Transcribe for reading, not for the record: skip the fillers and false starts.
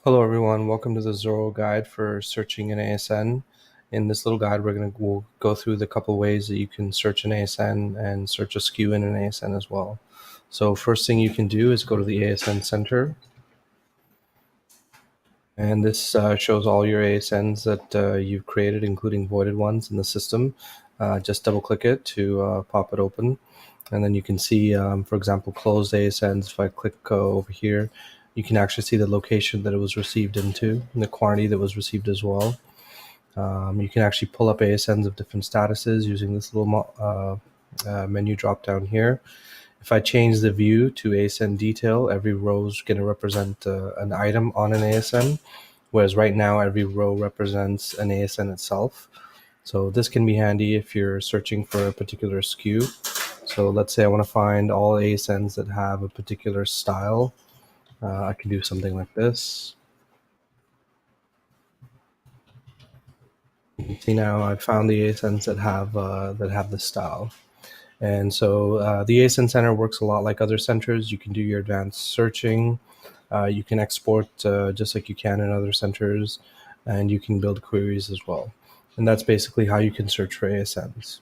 Hello everyone, welcome to the Xoro guide for searching an ASN. In this little guide, we'll go through the couple ways that you can search an ASN and search a SKU in an ASN as well. So first thing you can do is go to the ASN Center, and this shows all your ASNs that you've created, including voided ones in the system. Just double click it to pop it open. And then you can see, for example, closed ASNs. If I click over here, you can actually see the location that it was received into and the quantity that was received as well. You can actually pull up ASNs of different statuses using this little menu drop down here. If I change the view to ASN detail, every row is going to represent an item on an ASN, whereas right now every row represents an ASN itself. So this can be handy if you're searching for a particular SKU. So let's say I want to find all ASNs that have a particular style. I can do something like this. You can see now I've found the ASNs that have this style. And so the ASN Center works a lot like other centers. You can do your advanced searching. You can export just like you can in other centers, and you can build queries as well. And that's basically how you can search for ASNs.